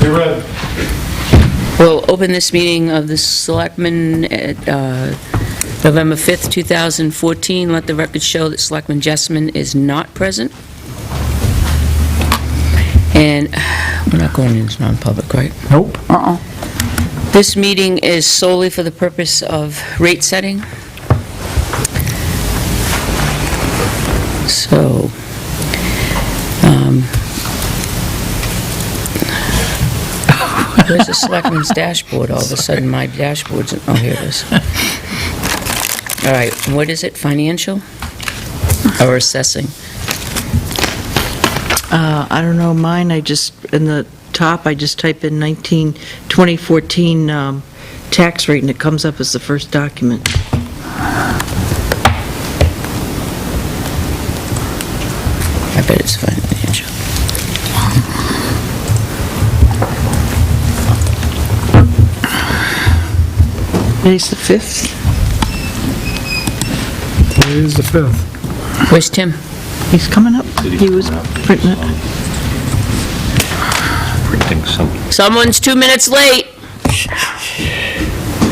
You're right. We'll open this meeting of the Selectmen at November 5th, 2014. Let the record show that Selectman Jessman is not present. And we're not going into non-public, right? Nope. This meeting is solely for the purpose of rate setting. So, where's the Selectmen's dashboard? All of a sudden, my dashboard's... Oh, here it is. All right, what is it, financial or assessing? I don't know, mine, in the top, I just type in 2014 tax rate, and it comes up as the first document. I bet it's financial. Today's the 5th. Today's the 5th. Where's Tim? He's coming up. He was printing it. Printing something. Someone's 2 minutes late.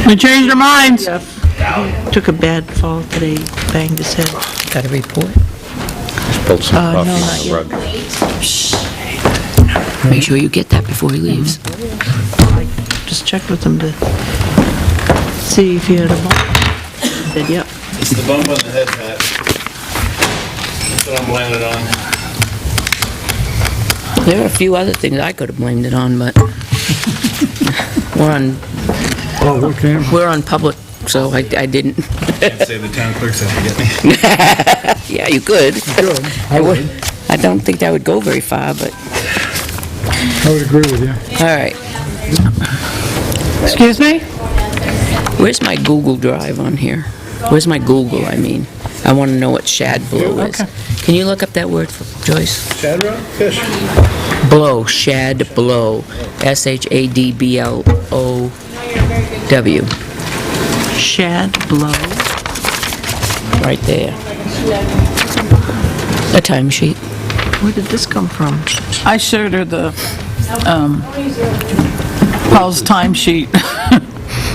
We changed our minds. He took a bad fall today, banged his head. Got a report? Spilled some No, coffee not on the yet. rug. Make sure you get that before he leaves. I just checked with him to see if he had a bump. He said, yep. It's the bump on the head, Pat. That's what I'm blaming it on. There are a few other things I could have blamed it on, but we're on public, so I didn't. Can't say the town clerk's out to get me. Yeah, you could. Good. I would. I don't think that would go very far, but, I would agree with you. all right. Excuse me? Where's my Google Drive on here? Where's my Google, I mean? I want to know what shad blow is. Okay. Can you look up that word for Joyce? Shad rock? Fish. Blow, shad blow. S-H-A-D-B-L-O-W. Shad blow. Right there. A timesheet. Where did this come from? I showed her the, Paul's timesheet.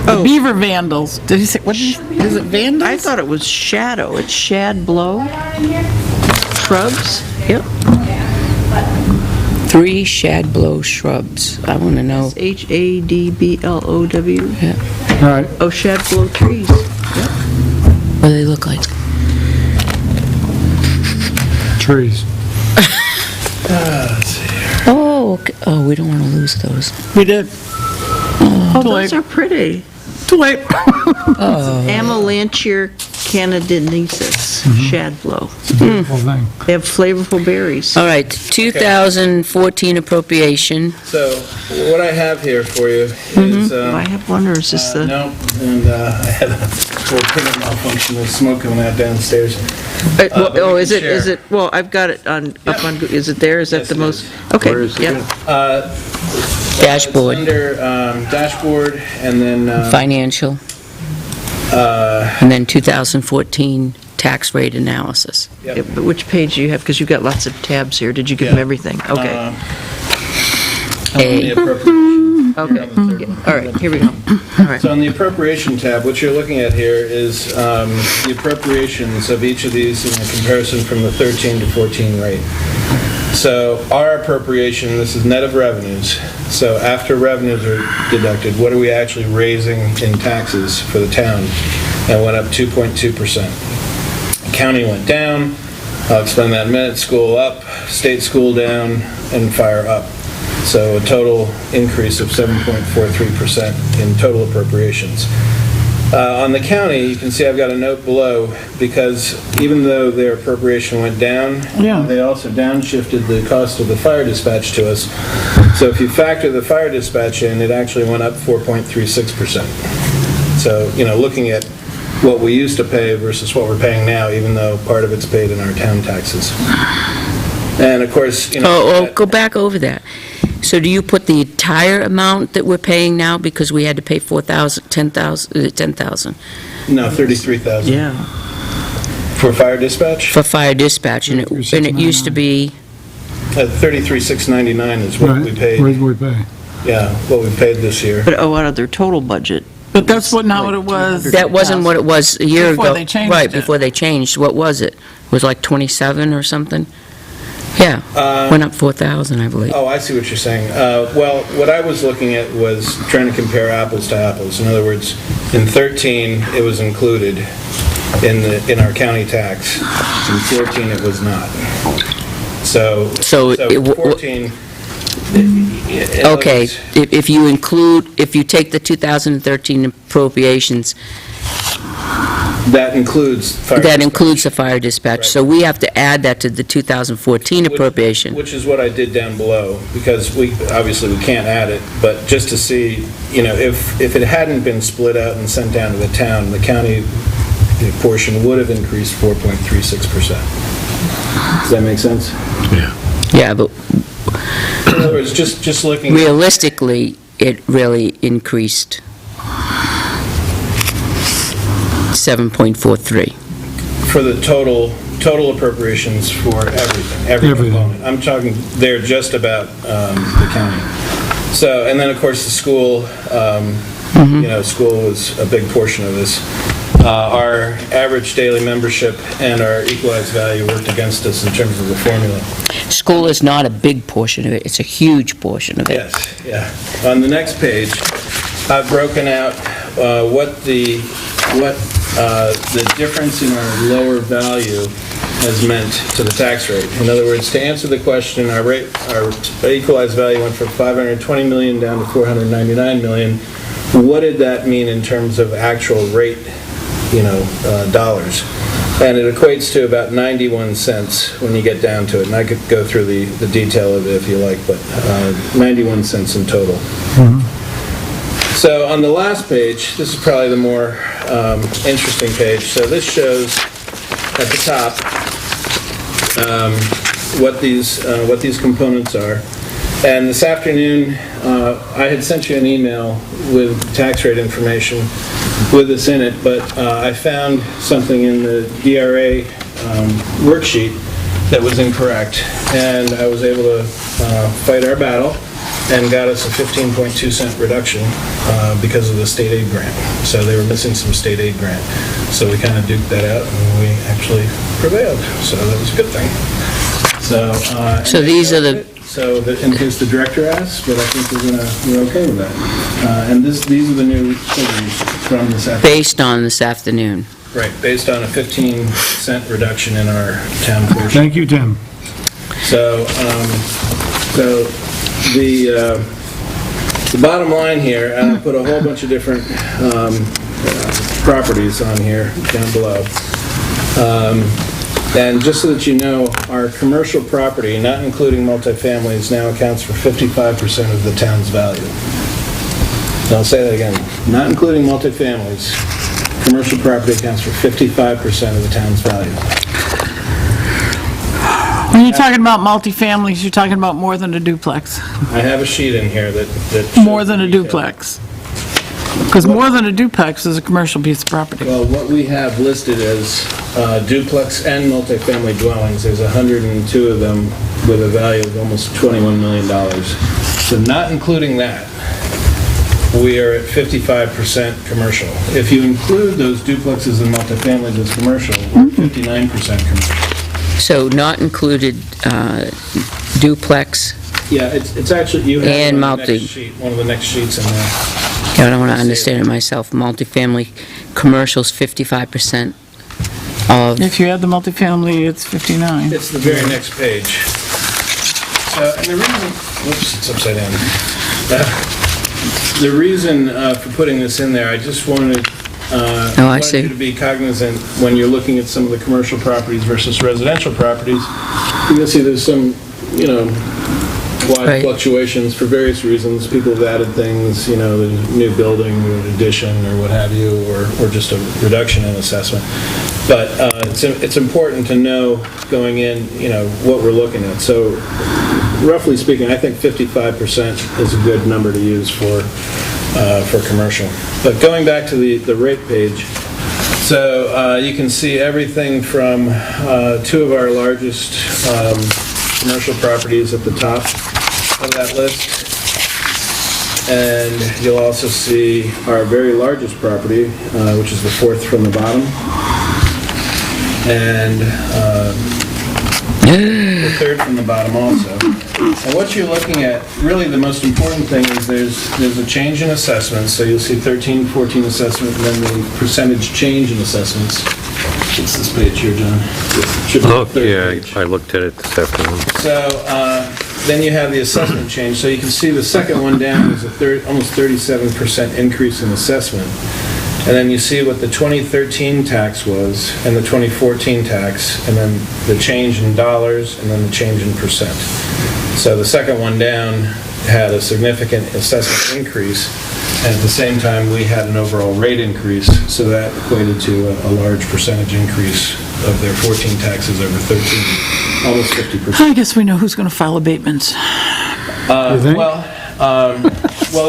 The Beaver Vandals. Did he say, what is it, Vandals? I thought it was shadow. It's shad blow. Shrubs? Yep. 3 shad blow shrubs. I want to know. H-A-D-B-L-O-W. Yeah. All right. Oh, shad blow trees. What do they look like? Trees. Oh, okay. Oh, we don't want to lose those. We did. Oh, Too those late. are pretty. Too late. Amelanchier canadensis, shad blow. Beautiful thing. They have flavorful berries. All right, 2014 appropriation. So, what I have here for you is... Do I have one, or is this the... No, and I had a little printer malfunction with smoke coming out downstairs. But we is can it, well, I've got it up on, is it there? Is that Yes, the it most? is. Okay, Where is it yep. again? Dashboard. It's under dashboard, and then... Financial. And then 2014 tax rate analysis. Yep. Yeah, but which page do you have? Because you've got lots of tabs here. Did you give them everything? Okay, on the appropriation. okay. All right, here we go. All right. So on the appropriation tab, what you're looking at here is the appropriations of each of these in the comparison from the 13 to 14 rate. So our appropriation, this is net of revenues. So after revenues are deducted, what are we actually raising in taxes for the town? That went up 2.2%. County went down. I'll explain that in a minute. School up, state school down, and fire up. So a total increase of 7.43% in total appropriations. On the county, you can see I've got a note below, because even though their appropriation went down, Yeah. they also downshifted the cost of the fire dispatch to us. So if you factor the fire dispatch in, it actually went up 4.36%. So, looking at what we used to pay versus what we're paying now, even though part of it's paid in our town taxes. And of course, Go back over that. So do you put the entire amount that we're paying now, because we had to pay 10,000? No, 33,000. Yeah. For fire dispatch? For fire dispatch, and it used to be, 33,699 is what we Right. paid. What did we pay? yeah, what we paid this year. But, out of their total budget. But that's not what it was. That wasn't what it was a year ago. Before they changed Right, it. before they changed. What was it? It was like 27 or something? Yeah, went up 4,000, I believe. Oh, I see what you're saying. Well, what I was looking at was trying to compare apples to apples. In other words, in 13, it was included in our county tax. In 14, it was not. So it w- 14... in other Okay, words, if you take the 2013 appropriations, that includes fire that dispatch. includes the fire dispatch. So we have to add that to the 2014 appropriation. Which is what I did down below, because obviously we can't add it, but just to see, if it hadn't been split out and sent down to the town, the county portion would have increased 4.36%. Does that make sense? Yeah, but In other words, just looking, realistically, it really increased 7.43. for the total appropriations for every Everything. component. I'm talking, they're just about the county. So, and then, of course, the school, school was a big portion of this. Our average daily membership and our equalized value worked against us in terms of the formula. School is not a big portion of it, it's a huge portion of it. Yes, yeah. On the next page, I've broken out what the difference in our lower value has meant to the tax rate. In other words, to answer the question, our equalized value went from 520 million down to 499 million. What did that mean in terms of actual rate, dollars? And it equates to about 91 cents when you get down to it. And I could go through the detail of it if you like, but 91 cents in total. So on the last page, this is probably the more interesting page. So this shows at the top what these components are. And this afternoon, I had sent you an email with tax rate information with this in it, but I found something in the DRA worksheet that was incorrect, and I was able to fight our battle and got us a 15.2 cent reduction because of the state aid grant. So they were missing some state aid grant. So we kind of duked that out, and we actually prevailed. So that was a good thing. So these are the... So, in case the director asks, but I think we're okay with that. And these are the new figures from this afternoon. Based on this afternoon. Right, based on a 15-cent reduction in our town portion. Thank you, Tim. So the bottom line here, I put a whole bunch of different properties on here down below. And just so that you know, our commercial property, not including multifamilies, now accounts for 55% of the town's value. So I'll say that again. Not including multifamilies, commercial property accounts for 55% of the town's value. When you're talking about multifamilies, you're talking about more than a duplex. I have a sheet in here that More shows than the a detail. duplex. Because more than a duplex is a commercial piece of property. Well, what we have listed as duplex and multifamily dwellings, there's 102 of them with a value of almost $21 million. So not including that, we are at 55% commercial. If you include those duplexes and multifamilies as commercial, we're at 59% commercial. So not included duplex. Yeah, it's actually, you have And it on the multi. next sheet, one of the next sheets in there. I don't want to understand it myself. Multifamily, commercials, 55% of, If you add the multifamily, it's 59. It's the very next page. And the reason, whoops, it's upside down. The reason for putting this in there, I just wanted I see. you to be cognizant when you're looking at some of the commercial properties versus residential properties. You can see there's some, wide Right. fluctuations for various reasons. People have added things, the new building, or an addition, or what have you, or just a reduction in assessment. But it's important to know going in, what we're looking at. So roughly speaking, I think 55% is a good number to use for commercial. But going back to the rate page, so you can see everything from two of our largest commercial properties at the top of that list. And you'll also see our very largest property, which is the fourth from the bottom. And the third from the bottom also. And what you're looking at, really the most important thing is there's a change in assessments. So you'll see 13, 14 assessment, and then the percentage change in assessments. It's this page here, John. It should be the third page. I looked at it this afternoon. So then you have the assessment change. So you can see the second one down is almost 37% increase in assessment. And then you see what the 2013 tax was, and the 2014 tax, and then the change in dollars, and then the change in percent. So the second one down had a significant assessment increase, and at the same time, we had an overall rate increase, so that equated to a large percentage increase of their 14 taxes over 13, almost 50%. I guess we know who's going to file abatements. You think? Well,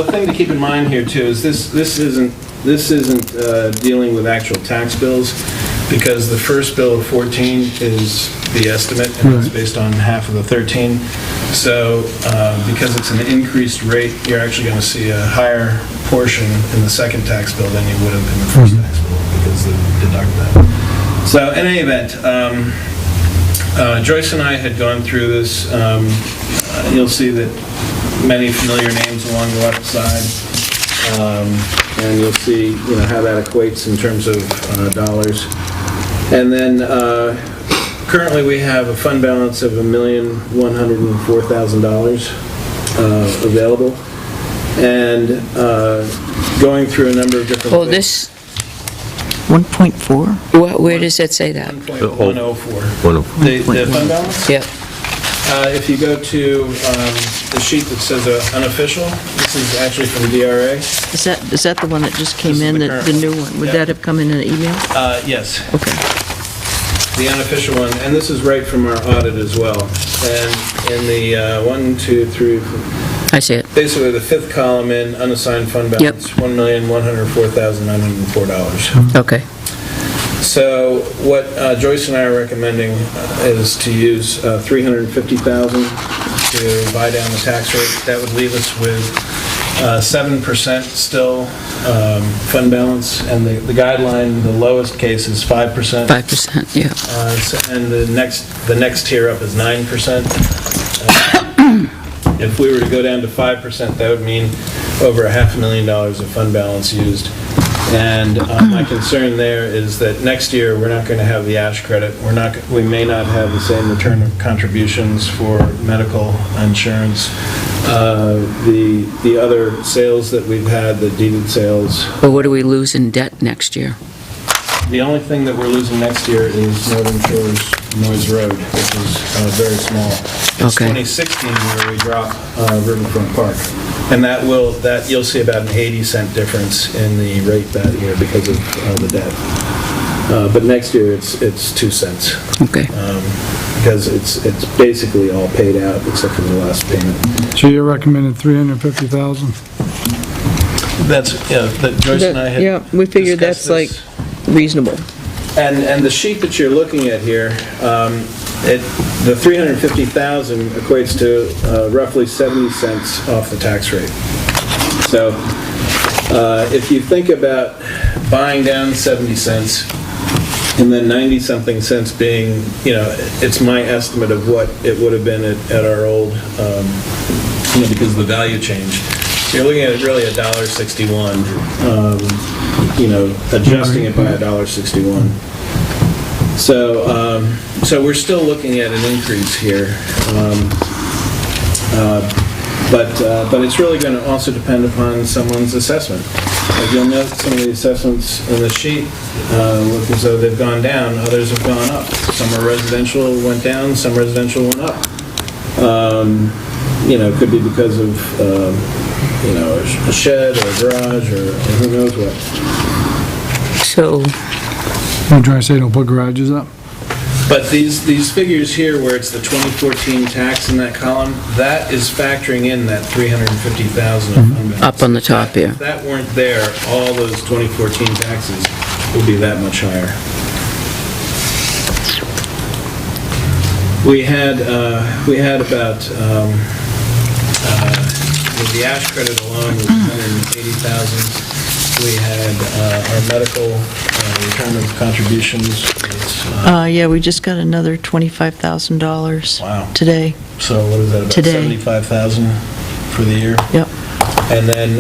the thing to keep in mind here too is this isn't dealing with actual tax bills, because the first bill of 14 is the estimate, and it's based on half of the 13. So because it's an increased rate, you're actually going to see a higher portion in the second tax bill than you would have in the first tax bill, because they deduct that. So in any event, Joyce and I had gone through this. You'll see that many familiar names along the left side, and you'll see how that equates in terms of dollars. And then currently we have a fund balance of $1,104,000 available, and going through a number of different. Oh, this, 1.4? where does it say that? 1.104. The fund balance? Yep. If you go to the sheet that says unofficial, this is actually from DRA. Is that the one that just came This is in, the the current new one. one? Would Yeah. that have come in an email? Yes, Okay. the unofficial one, and this is right from our audit as well. And in the 1, 2, 3, I see it. basically the fifth column in unassigned fund Yep. balance, $1,104,904. Okay. So what Joyce and I are recommending is to use $350,000 to buy down the tax rate. That would leave us with 7% still fund balance, and the guideline, the lowest case is 5%. 5%, yeah. And the next tier up is 9%. If we were to go down to 5%, that would mean over $500,000 of fund balance used. And my concern there is that next year, we're not going to have the ASH credit. We may not have the same return of contributions for medical insurance. The other sales that we've had, the deeded sales, But what do we lose in debt next year? the only thing that we're losing next year is Northern Shores Noise Road, which is very small. It's Okay. 2016 where we drop Riverfront Park. And that you'll see about an 80-cent difference in the rate that year because of the debt. But next year, it's 2 cents. Okay. Because it's basically all paid out except for the last payment. So you're recommending 350,000? That's, that Joyce and I had Yeah, we figured that's discussed like reasonable. And the sheet that you're looking at here, the 350,000 equates to roughly 70 cents off the tax rate. So if you think about buying down 70 cents and then 90-something cents being, it's my estimate of what it would have been at our old, because of the value change. So you're looking at really $1.61, adjusting it by $1.61. So we're still looking at an increase here, but it's really going to also depend upon someone's assessment. As you'll note, some of the assessments in the sheet look as though they've gone down, others have gone up. Some are residential went down, some residential went up. It could be because of a shed or a garage or who knows what. So, I'm trying to say don't put garages up? But these figures here, where it's the 2014 tax in that column, that is factoring in that 350,000 of fund balance. up on the top here. If that weren't there, all those 2014 taxes would be that much higher. We had about the ash credit alone was 180,000. We had our medical retirement contributions. was, Yeah, we just got another $25,000 Wow. today. So what is that, about Today. 75,000 for the year? Yep. And then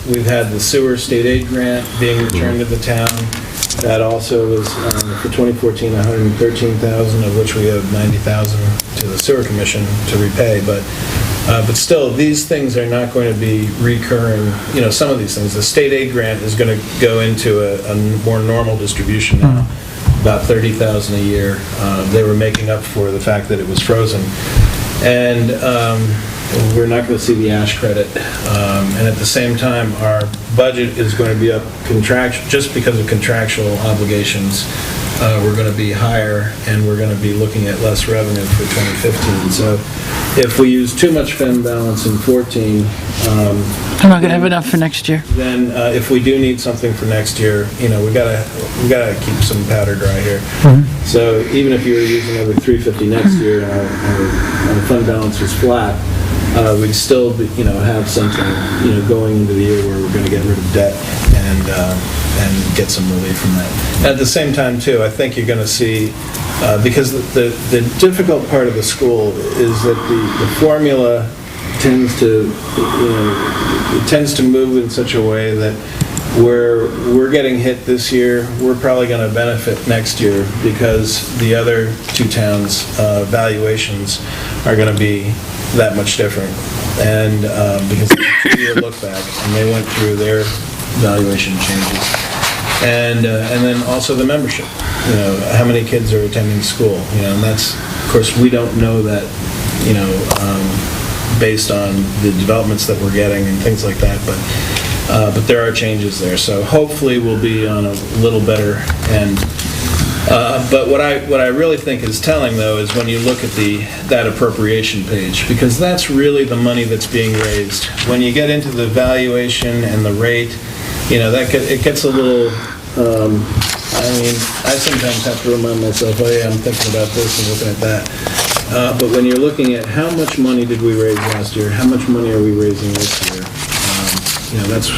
we've had the sewer state aid grant being returned to the town. That also was, for 2014, 113,000, of which we have 90,000 to the sewer commission to repay. But still, these things are not going to be recurring, some of these things. The state aid grant is going to go into a more normal distribution now, about 30,000 a year. They were making up for the fact that it was frozen. And we're not going to see the ash credit. And at the same time, our budget is going to be up just because of contractual obligations. We're going to be higher, and we're going to be looking at less revenue for 2015. So if we use too much fund balance in 14, I'm not going to have enough for next year. then if we do need something for next year, we gotta keep some powder dry here. So even if you were using over 350 next year and our fund balance was flat, we'd still have something going into the year where we're going to get rid of debt and get some relief from that. At the same time, too, I think you're going to see, because the difficult part of the school is that the formula tends to move in such a way that where we're getting hit this year, we're probably going to benefit next year because the other two towns' valuations are going to be that much different. And because it's a 2-year look back, and they went through their valuation changes. And then also the membership, how many kids are attending school, and that's, of course, we don't know that, based on the developments that we're getting and things like that, but there are changes there. So hopefully we'll be on a little better end. But what I really think is telling, though, is when you look at that appropriation page, because that's really the money that's being raised. When you get into the valuation and the rate, it gets a little. I sometimes have to remind myself, oh yeah, I'm thinking about this and looking at that. But when you're looking at how much money did we raise last year, how much money are we raising this year, that's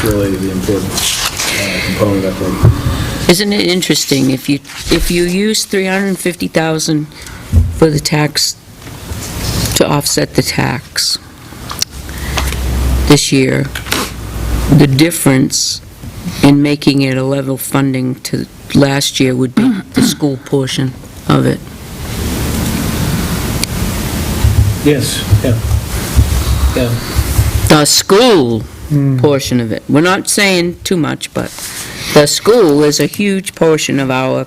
really the important component, I think. Isn't it interesting, if you use $350,000 for the tax, to offset the tax this year, the difference in making it a level funding to last year would be the school portion of it. Yes, yeah. The school portion of it. We're not saying too much, but the school is a huge portion of our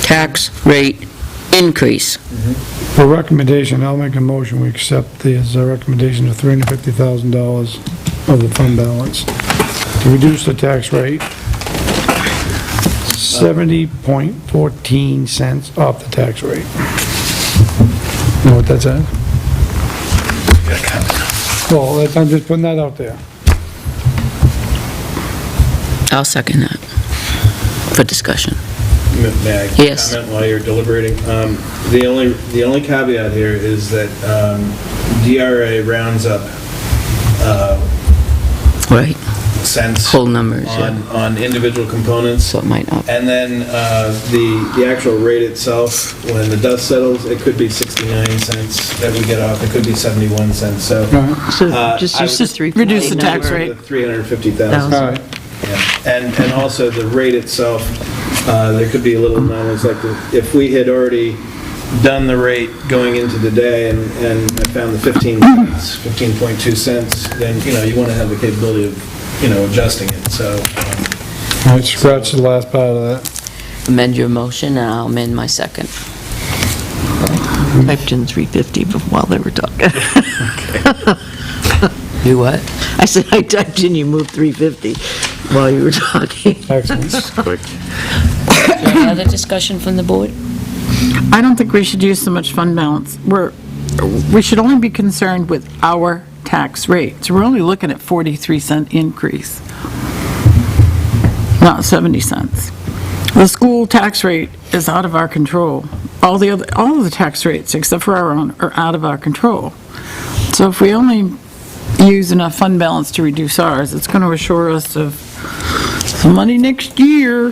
tax rate increase. For recommendation, I'll make a motion, we accept the recommendation of $350,000 of the fund balance to reduce the tax rate 70.14 cents off the tax rate. Know what that says? Well, I'm just putting that out there. I'll second that for discussion. May I Yes. comment while you're deliberating? The only caveat here is that DRA rounds up Right. cents Whole numbers, yeah. on individual components. So it might not. And then the actual rate itself, when the dust settles, it could be 69 cents that we get off. It could be 71 cents. So So just I use would the 350 reduce the tax number. rate. the 350,000. All right. Yeah. And also the rate itself, there could be a little anomalies, like if we had already done the rate going into the day and I found the 15.2 cents, then, you want to have the capability of, adjusting it, so. All right, scratch the last part of that. Amend your motion, and I'll amend my second. Typed in 350 while they were talking. You what? I said I typed in, you moved 350 while you were talking. Excellent. Quick. Any other discussion from the board? I don't think we should use so much fund balance. We should only be concerned with our tax rates. We're only looking at 43-cent increase, not 70 cents. The school tax rate is out of our control. All of the tax rates, except for our own, are out of our control. So if we only use enough fund balance to reduce ours, it's going to assure us of some money next year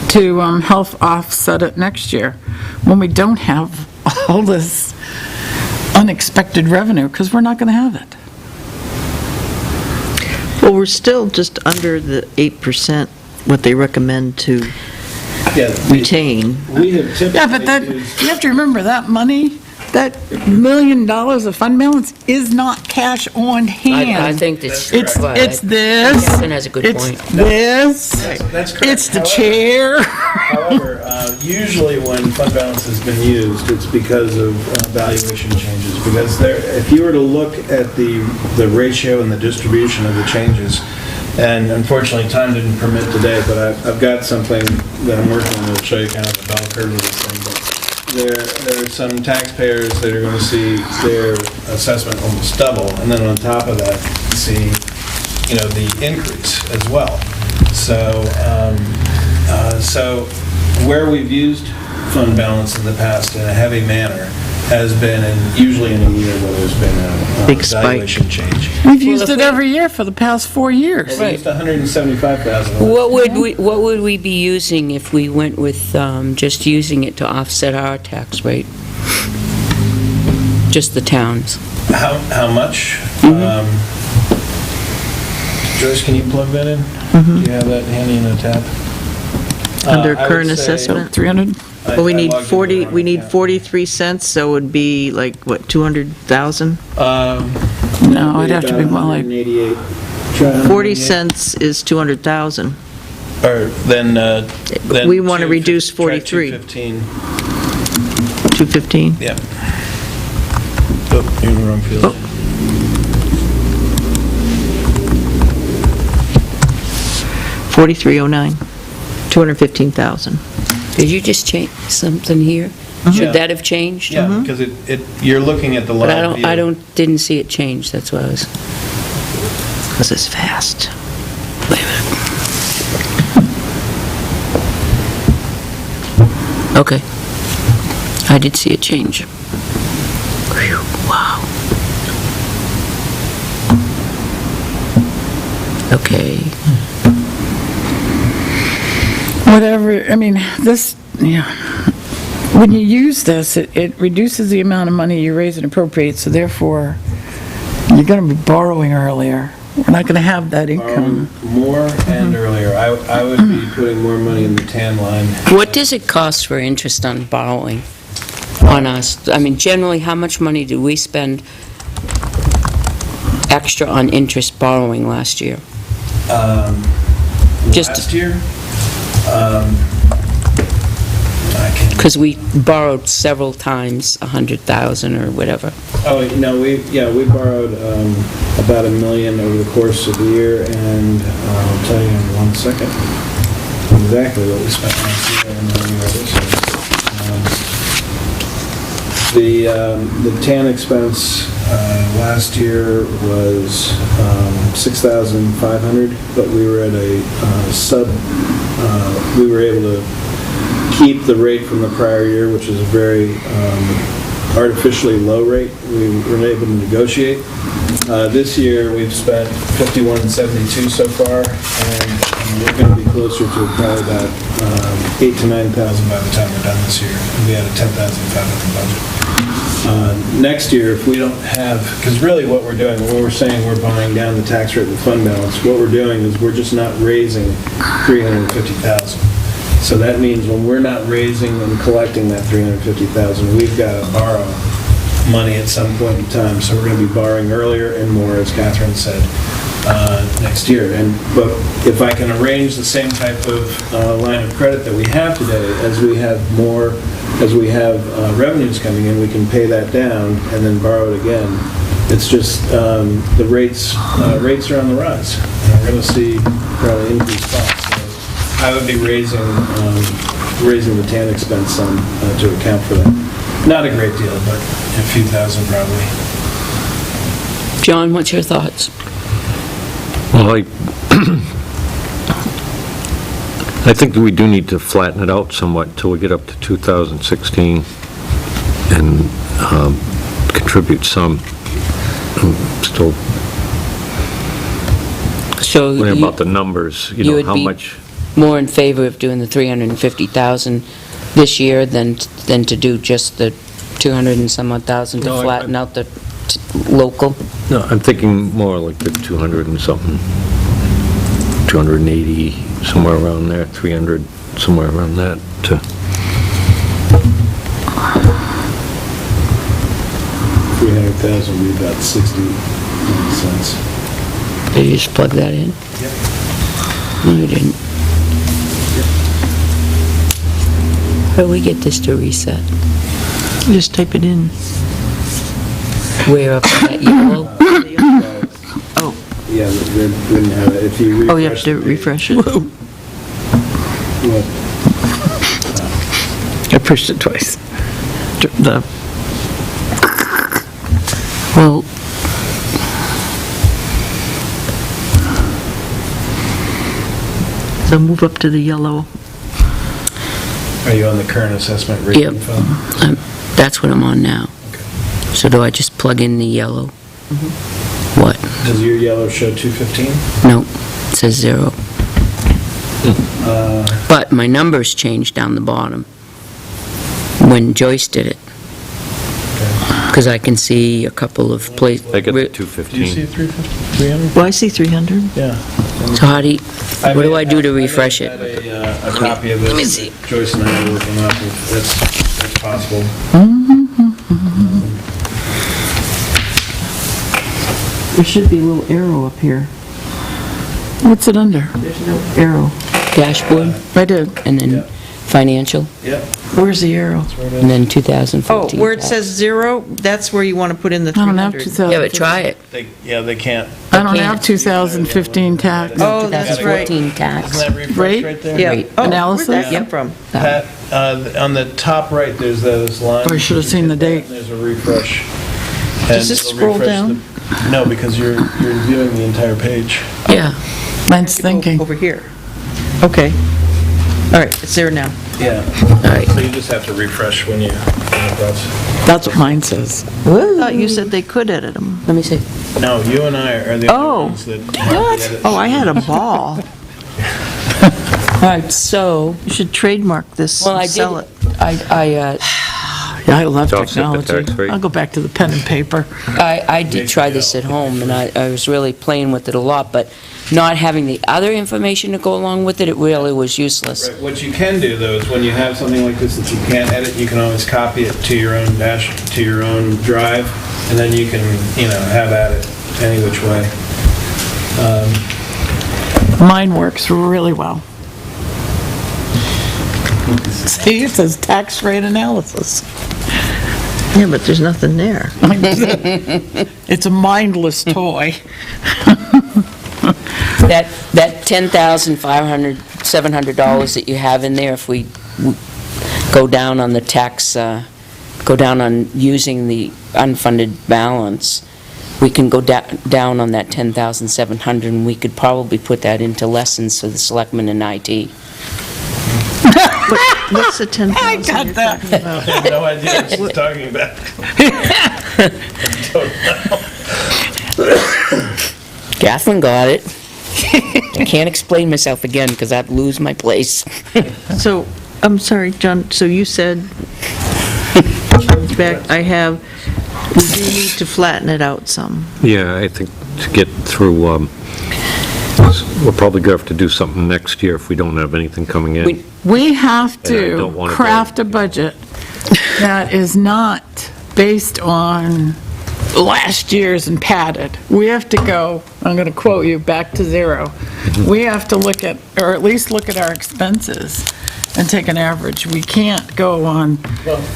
to help offset it next year, when we don't have all this unexpected revenue, because we're not going to have it. Well, we're still just under the 8%, what they recommend to Yeah, retain. we have typically Yeah, but that, used- you have to remember, that money, that $1 million of fund balance is not cash on hand. I think that's It's, right. it's this. Catherine has a good point. It's this. That's correct. It's the However- chair. However, usually when fund balance has been used, it's because of valuation changes. Because there, if you were to look at the ratio and the distribution of the changes, and unfortunately time didn't permit today, but I've got something that I'm working on to show you kind of the bell curve of this thing. But there are some taxpayers that are going to see their assessment almost double, and then on top of that, see, the increase as well. So, so where we've used fund balance in the past in a heavy manner has been usually in a year where there's been a Big spike. valuation change. We've used if it we- every year for the past 4 years. We used 175,000. What would we be using if we went with just using it to offset our tax rate? Just the towns? How much? Joyce, can you plug that in? Do you have that handy in the tab? Under I would current say- assessment? 300? Well, we I need logged into 40, the we need wrong 43 cents, so it would be like, what, 200,000? account. No, it'd have to be more like, 188. 40 cents is 200,000. Or then We want to reduce 43. 215. 215? Yep. Oh, you're in the wrong field. 4309, 215,000. Did you just change something here? Yeah. Should that have changed? Yeah, because you're looking at the But live view. didn't see it change, that's why I was, Because it's fast. wait a minute. Okay. I did see it change. Whew, wow. Okay. whatever, I mean, this, yeah. When you use this, it reduces the amount of money you raise and appropriate, so therefore, you're going to be borrowing earlier. We're not going to have that income. More and earlier. I would be putting more money in the tan line. What does it cost for interest on borrowing on us? I mean, generally, how much money did we spend extra on interest borrowing last year? Just- Last year? I can't. Because we borrowed several times, 100,000 or whatever. Oh, no, we borrowed about $1 million over the course of the year, and I'll tell you in 1 second exactly what we spent last year and where this is. The tan expense last year was $6,500, but we were at a we were able to keep the rate from the prior year, which is a very artificially low rate. We were able to negotiate. This year, we've spent $51,772 so far, and we're going to be closer to probably about $8,000 to $9,000 by the time we're done this year. We had a $10,500 budget. Next year, if we don't have, because really what we're doing, when we're saying we're buying down the tax rate with fund balance, what we're doing is we're just not raising $350,000. So that means when we're not raising and collecting that $350,000, we've got to borrow money at some point in time. So we're going to be borrowing earlier and more, as Catherine said, next year. But if I can arrange the same type of line of credit that we have today, as we have revenues coming in, we can pay that down and then borrow it again. It's just the rates are on the rise. And we're going to see probably increased costs. I would be raising the tan expense to account for that. Not a great deal, but a few thousand probably. John, what's your thoughts? Well, I think that we do need to flatten it out somewhat until we get up to 2016, and contribute some. I'm still So wondering you- about the numbers, you would how be- much, more in favor of doing the 350,000 this year than to do just the 200 and some odd thousand to No, flatten out the local? no, I'm thinking more like the 200 and something, 280, somewhere around there, 300, somewhere around that, to 300,000 would be about 60 cents. Did you just plug that in? Yep. No, you didn't. How do we get this to reset? Just type it in. Where up in that yellow? Oh, Yeah, they wouldn't have it. If you refresh. oh, you have to the page- refresh it? Well, I pushed it twice. The, Well, So move up to the yellow. Are you on the current assessment rate Yep. info? that's what I'm on now. So do I just plug in the yellow? What? Does your yellow show 215? Nope, it says 0. But my numbers changed down the bottom when Joyce did it. Because I can see a couple of places. I get the Do you see 215. 300? Well, I see 300. Yeah. So how do you, what do I do to refresh it? I had a copy of this. Let me see. that Joyce and I are working off of. That's possible. There should be a little arrow up here. what's it under? There's no arrow. Dashboard, I did. and then Yeah. financial, Yep. Where's the arrow? and then Oh, 2014. where it says 0, that's where you want to put in the I don't have 300. 2000. Yeah, but try it. They can't. I don't can't. have 2015 tax. Oh, that's right. 2014 tax. Isn't that refresh Right? right there? Yeah. Right. Oh, Analysis? where'd that Yep. come from? Pat, on the top right, there's those lines. Oh, I should have seen the date. There's a refresh. Does this And it'll scroll refresh down? No, because you're viewing the entire page. Yeah, Mine's thinking. Over here. Okay. All right, it's there now. Yeah. all right. So you just have to refresh when you, That's what mine says. I thought you said they could edit them. Let me see. No, you and I are the Oh. only ones that. What? Oh, I had a ball. All right, so, You should trademark this well, I and did, sell it. Yeah, I love To offset the technology. tax rate. I'll go back to the pen and paper. I did try this at home, and I was really playing with it a lot, but not having the other information to go along with it, it really was useless. Right, what you can do though is when you have something like this that you can't edit, you can always copy it to your own to your own drive, and then you can, have at it any which way. Mine works really well. See, it says tax rate analysis. Yeah, but there's nothing there. It's a mindless toy. That $10,500, $700 that you have in there, if we go down on the tax, go down on using the unfunded balance, we can go down on that 10,700, and we could probably put that into lessons for the selectmen and IT. What's the 10,000 I got you're that. talking about? I have no idea what you're talking about. Catherine got it. I can't explain myself again, because I'd lose my place. So, I'm sorry, John, so you said, back, we do need to flatten it out some. Yeah, I think to get through, we're probably going to have to do something next year if we don't have anything coming in. We have And I to don't wanna go- craft a budget that is not based on last year's and padded. We have to go, I'm going to quote you, back to 0. We have to look at, or at least look at our expenses and take an average. We can't go on,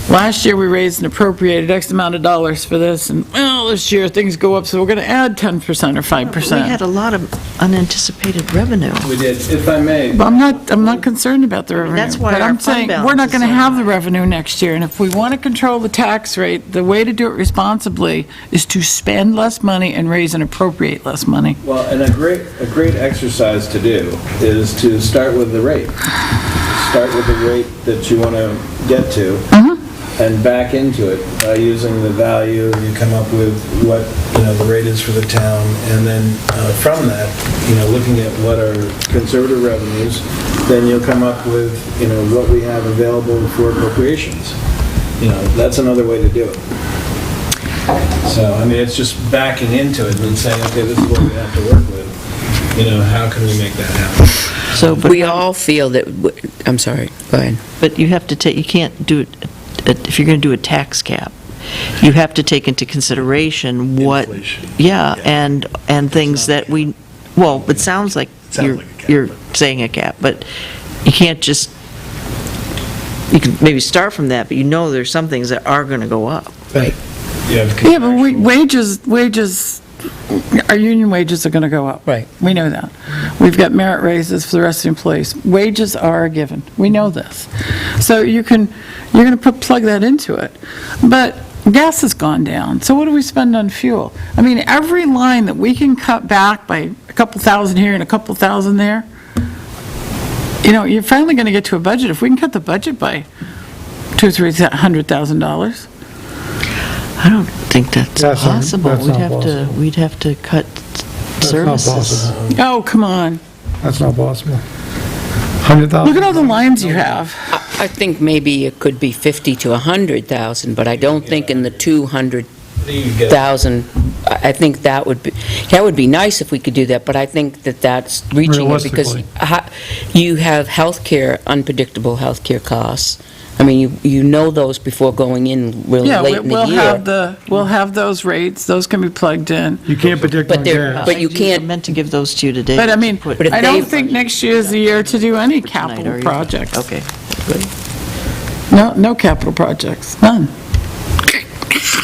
last year we raised and appropriated X amount of dollars for this, and, well, this year things go up, so we're going to add 10% or 5%. We had a lot of unanticipated revenue. We did, if I may. But I'm not concerned about the revenue. That's why But our I'm fund saying, we're balance not is going to so have high. the revenue next year, and if we want to control the tax rate, the way to do it responsibly is to spend less money and raise and appropriate less money. Well, and a great exercise to do is to start with the rate. Start with the rate that you want to get to, and back into it by using the value. You come up with what, the rate is for the town, and then from that, looking at what are conservative revenues, then you'll come up with, what we have available for appropriations. That's another way to do it. So, it's just backing into it and saying, okay, this is what we have to work with. How can we make that happen? So, but We all feel that, I'm sorry, go ahead. But you have to take, you can't do it, if you're going to do a tax cap, you have to take into consideration what... Inflation. Yeah, and things that we, well, it sounds like Sounds like a cap, you're but- saying a cap, but you can't just, you can maybe start from that, but there's some things that are going to go up. Right. Yeah, but wages, our union wages are going to go up. Right. We know that. We've got merit raises for the rest of the employees. Wages are a given. We know this. So you're going to plug that into it. But gas has gone down, so what do we spend on fuel? Every line that we can cut back by a couple thousand here and a couple thousand there, you're finally going to get to a budget. If we can cut the budget by $200,000-$300,000. I don't think that's possible. that's not possible. We'd have to cut That's not services. possible. Oh, come on. That's not possible. 100,000? Look at all the lines you have. I think maybe it could be 50 to 100,000, but I don't think in the 200,000, I think that would be nice if we could do that, but I think that's reaching it because you have unpredictable healthcare costs. You know those before going in really late in the year. We'll have those rates, those can be plugged in. You can't predict But on they're- gas. but you can't- I meant to give those to you today. But But if I don't they- think next year's the year to do any For tonight, are capital you? projects. Okay, good. No capital projects, none,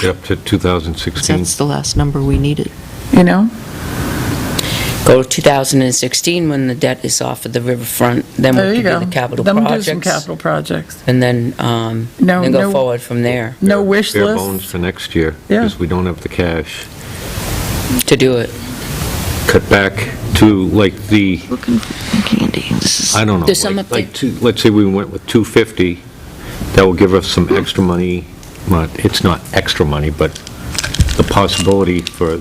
Get up to 2016. That's the last number we needed. Go to 2016 when the debt is off of the riverfront, then There we you can go. do the capital Then we'll do projects. some capital projects. And then No go forward from there No wish Bare bones list. for next year, Yeah. because we don't have the cash. to do it. Cut back to like the, Looking for candy. This is- I don't know, There's some up let's say we went with 250, that will give us some extra money. Well, it's not extra money, but the possibility for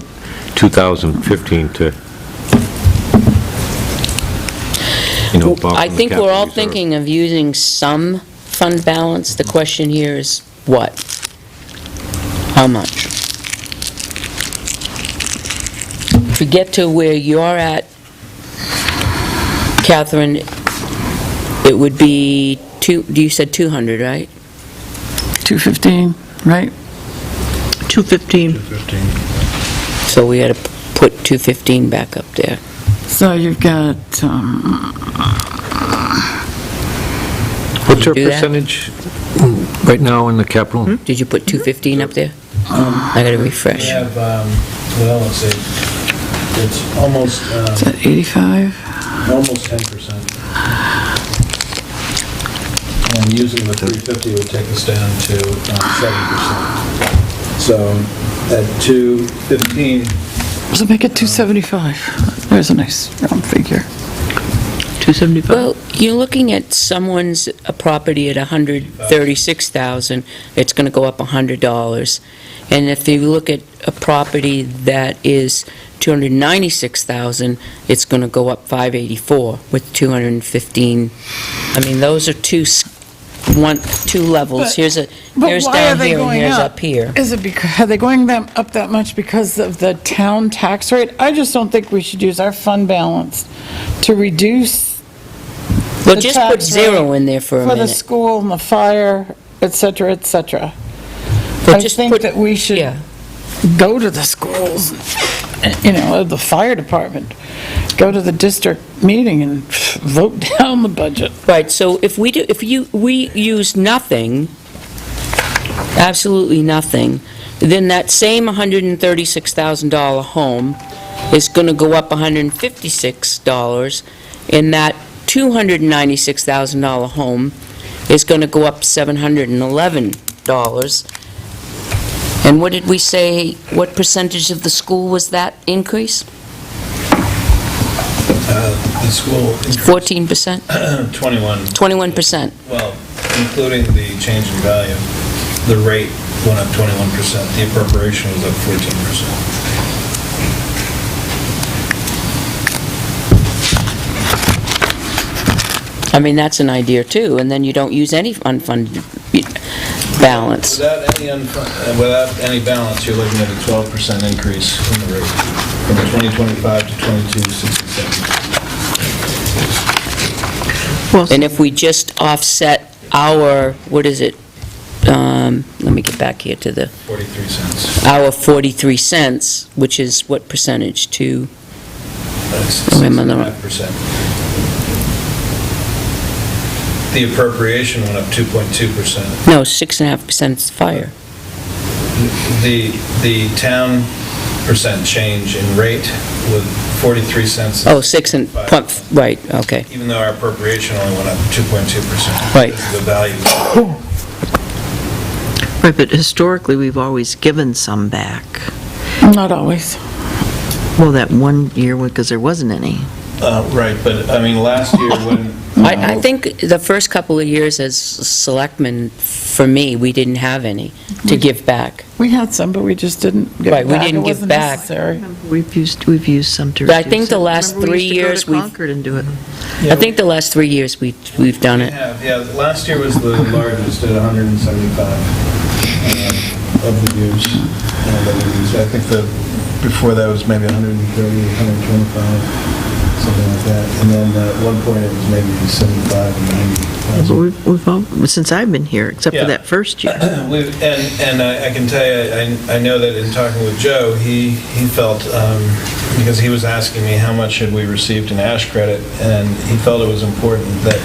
2015 to, borrow I from the think we're capital all reserve. thinking of using some fund balance. The question here is what? How much? If we get to where you're at, Catherine, it would be you said 200, right? 215, right? 215. 215. So we had to put 215 back up there. So you've got, What's our do that? percentage right now in the capital? Did you put 215 up there? I gotta We refresh. have, let's see, it's almost, is that 85? almost 10%. And using the 350 would take us down to 7%. So at 215, So make it 275. There's a nice round figure. 275. Well, you're looking at someone's a property at 136,000, it's gonna go up $100. And if you look at a property that is 296,000, it's gonna go up 584 with 215. Those are two levels. But- Here's But here's why are down they here and going here's up? up here. Is it because, are they going up that much because of the town tax rate? I just don't think we should use our fund balance to reduce Well, the just put tax zero rate in there for a for the minute. school and the fire, et cetera, et cetera. But I just think put- that we should Yeah. go to the schools, the fire department, go to the district meeting and vote down the budget. Right, so if we use nothing, absolutely nothing, then that same $136,000 home is going to go up $156, and that $296,000 home is going to go up $711. And what did we say, what percentage of the school was that increase? the school, 14%? 21, 21%. well, including the change in value. the rate went up 21%, the appropriation was up 14%. I mean, that's an idea too, and then you don't use any unfunded balance. Without any balance, you're looking at a 12% increase in the rate from 2025 to 2267. Well, And if we just offset our, what is it? Let me get back here to the, 43 cents. our 43 cents, which is what percentage to, That's Oh, I'm on the wrong- 6.5%. The appropriation went up 2.2%. no, 6.5% is fire. The town percent change in rate was 43 cents. Oh, 6 and, right, okay. Even though our appropriation only went up 2.2%. Right. The value. right, but historically, we've always given some back. Not always. Well, that one year, because there wasn't any. Right, but I mean, last year when. I think the first couple of years as selectmen, for me, we didn't have any to give back. We had some, but we just didn't give Right, we back. didn't It give wasn't back. necessary. We've used some to But I reduce think the it. last Remember, we 3 used to go years to we've- Concord and do it. I think the last 3 years we've done it. Yeah, last year was the largest at 175 of the years that we used. I think before that was maybe 130, 125, something like that. And then at one point it was maybe 75 and 90. But we've all, since I've been here, except Yeah. for that first year. And I can tell you, I know that in talking with Joe, he felt, because he was asking me how much had we received in ash credit, and he felt it was important that,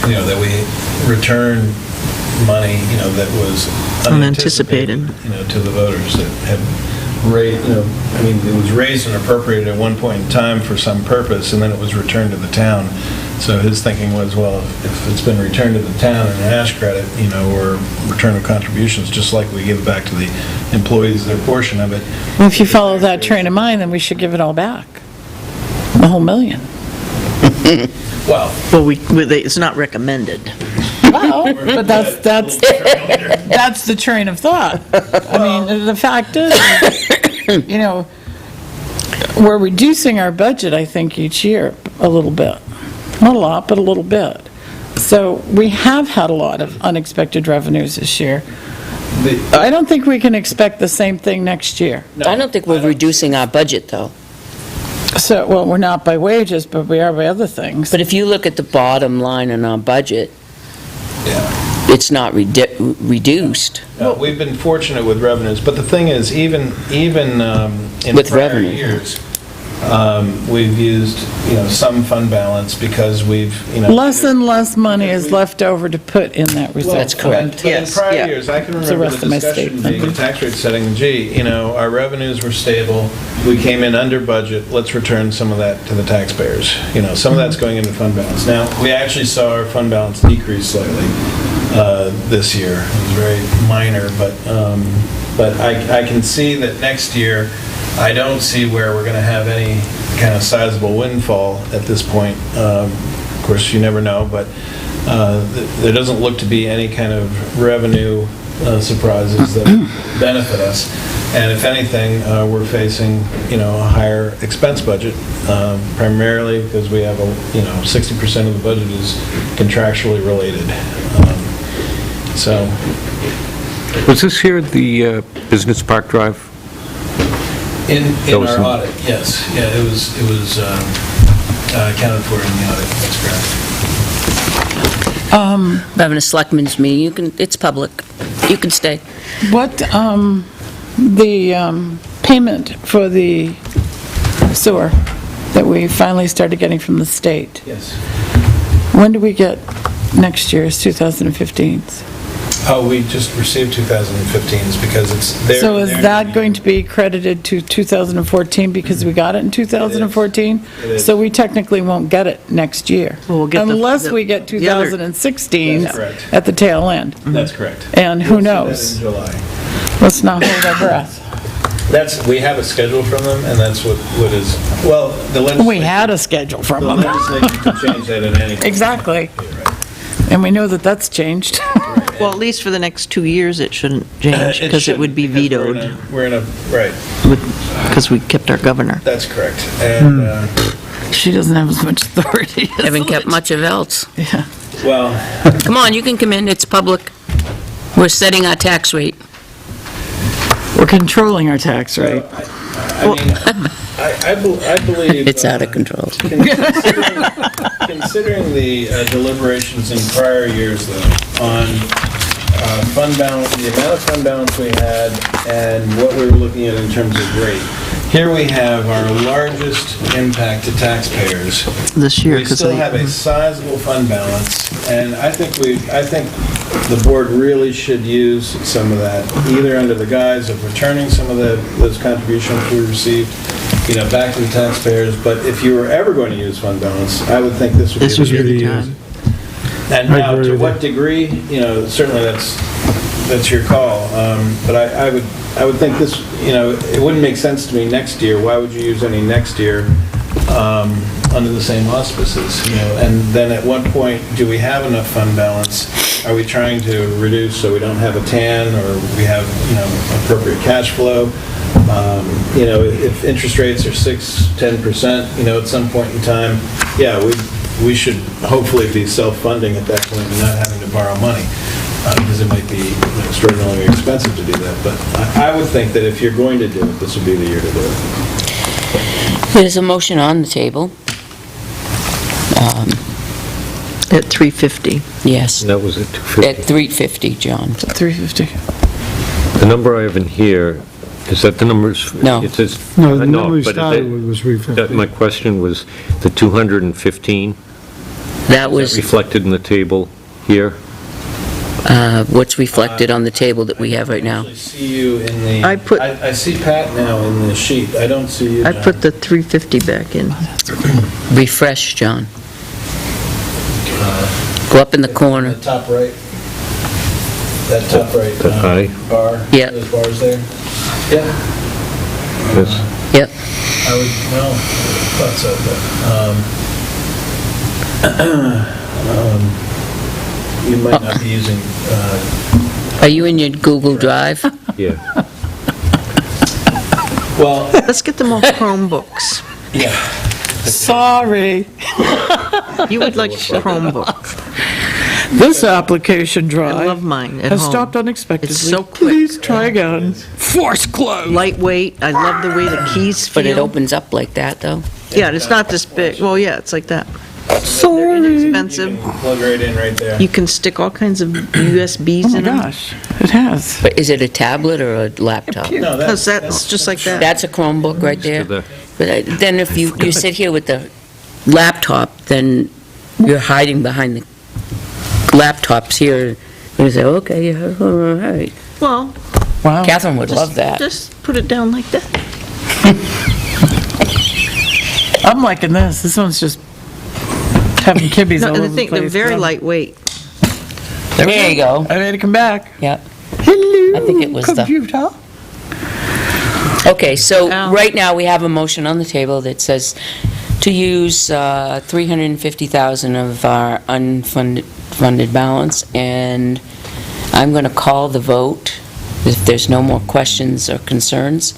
that we return money, that was unanticipated, to the voters that had raised, I mean, it was raised and appropriated at one point in time for some purpose, and then it was returned to the town. So his thinking was, well, if it's been returned to the town in an ash credit, or return of contributions, just like we give back to the employees their portion of it. Well, if you follow that train of mind, then we should give it all back. The whole million. Well, Well, it's not recommended. Well, but that's the train of thought. I mean, the fact is, we're reducing our budget, I think, each year a little bit. Not a lot, but a little bit. So we have had a lot of unexpected revenues this year. I don't think we can expect the same thing next year. I don't think we're reducing our budget, though. So, well, we're not by wages, but we are by other things. But if you look at the bottom line in our budget, yeah. it's not reduced. We've been fortunate with revenues, but the thing is, even in With prior revenue. years, we've used, some fund balance because we've, Less and less money is left over to put in that reserve. That's correct. But in Yes, prior yeah. years, I can It's the remember rest the of my discussion statement. being a tax rate setting, our revenues were stable, we came in under budget, let's return some of that to the taxpayers. Some of that's going into fund balance. Now, we actually saw our fund balance decrease slightly this year. It was very minor, but I can see that next year, I don't see where we're going to have any kind of sizable windfall at this point. Of course, you never know, but there doesn't look to be any kind of revenue surprises that benefit us. And if anything, we're facing, a higher expense budget, primarily because we have 60% of the budget is contractually related. So, Was this here the Business Park Drive? in That was our in- audit, yes, yeah, it was accounted for in the audit, that's correct. We're having a selectmen's meeting, it's public, you can stay. What, the payment for the sewer that we finally started getting from the state, Yes. when do we get next year's 2015's? Oh, we just received 2015s because it's there. So is that going to be credited to 2014 because we got it in 2014? It is. So we technically won't get it next year? Well, we'll get the- Unless we get the other- 2016's That's correct. at the tail end. That's correct. And who We'll see that knows? in July. Let's not hold our breath. We have a schedule from them, and that's what is, well, the legislature. We had a schedule from The them. legislature can change that at any point. Exactly. You're right. And we know that that's changed. Right. Well, at least for the next 2 years, it shouldn't change, because it would be shouldn't, because vetoed, We're in a, right, because we kept our governor. that's correct. And, She doesn't have as much authority. as Haven't kept the- much of else. Yeah. well, Come on, you can come in, it's public. We're setting our tax rate. We're controlling our tax rate. I mean, I believe... It's out of control. Considering the deliberations in prior years, though, on fund balance, the amount of fund balance we had and what we were looking at in terms of rate, here we have our largest impact to taxpayers. This year, We because still have a sizable fund balance, and I think the board really should use some of that, either under the guise of returning some of those contributions we received, back to the taxpayers, but if you were ever going to use fund balance, I would think this would be this would be the the year. time. And I now, agree to with what degree, certainly that's your call. But I would think this, it wouldn't make sense to me next year. Why would you use any next year under the same auspices? And then at what point do we have enough fund balance? Are we trying to reduce so we don't have a TAN, or we have, appropriate cash flow? If interest rates are 6-10%, at some point in time, yeah, we should hopefully be self-funding at that point and not having to borrow money, because it might be extraordinarily expensive to do that. But I would think that if you're going to do it, this would be the year to do it. There's a motion on the table. At 350. Yes, And that was at 250. at 350, John. 350. The number I have in here, is that the numbers? No. It says... No, the number we but started with was 350. My question was the 215, That was reflected in the table here? what's reflected on the table that we have right I now. actually see you in the... I put- I see Pat now in the sheet. I don't see you, I John. put the 350 back in. Refresh, John. Go up in the corner. The top right. That top right The high? bar. Yeah. Those bars there. Yeah. Yes. Yep. I would, no, thought so, but, you might not be using, Are you in your Google Drive? Yeah. well, Let's get them all Chromebooks. yeah. Sorry. You would like Chromebook. This application I drive love mine at has home. stopped unexpectedly. It's so quick. Please try again. Force close. Lightweight, I love the way the keys feel. But it opens up like that, though. Yeah, it's not this big. Well, yeah, it's like that. Sorry. You Expensive. can plug right in right there. You can stick all kinds of USBs Oh my in them. gosh, it has. But is it a tablet or a laptop? No, That's just like that. That's a Chromebook right there. the- But then if you sit here with the laptop, then you're hiding behind the laptops here. And you say, okay, yeah, all right. Well, Wow. Catherine would love that. just put it down like that. I'm liking this. This one's just having kibbies No, all and over the the thing, place. they're very lightweight. There you go. I made it come back. Yep. Hello, I think it was the- computer. Okay, so Ow. right now, we have a motion on the table that says to use $350,000 of our unfunded balance, and I'm going to call the vote if there's no more questions or concerns.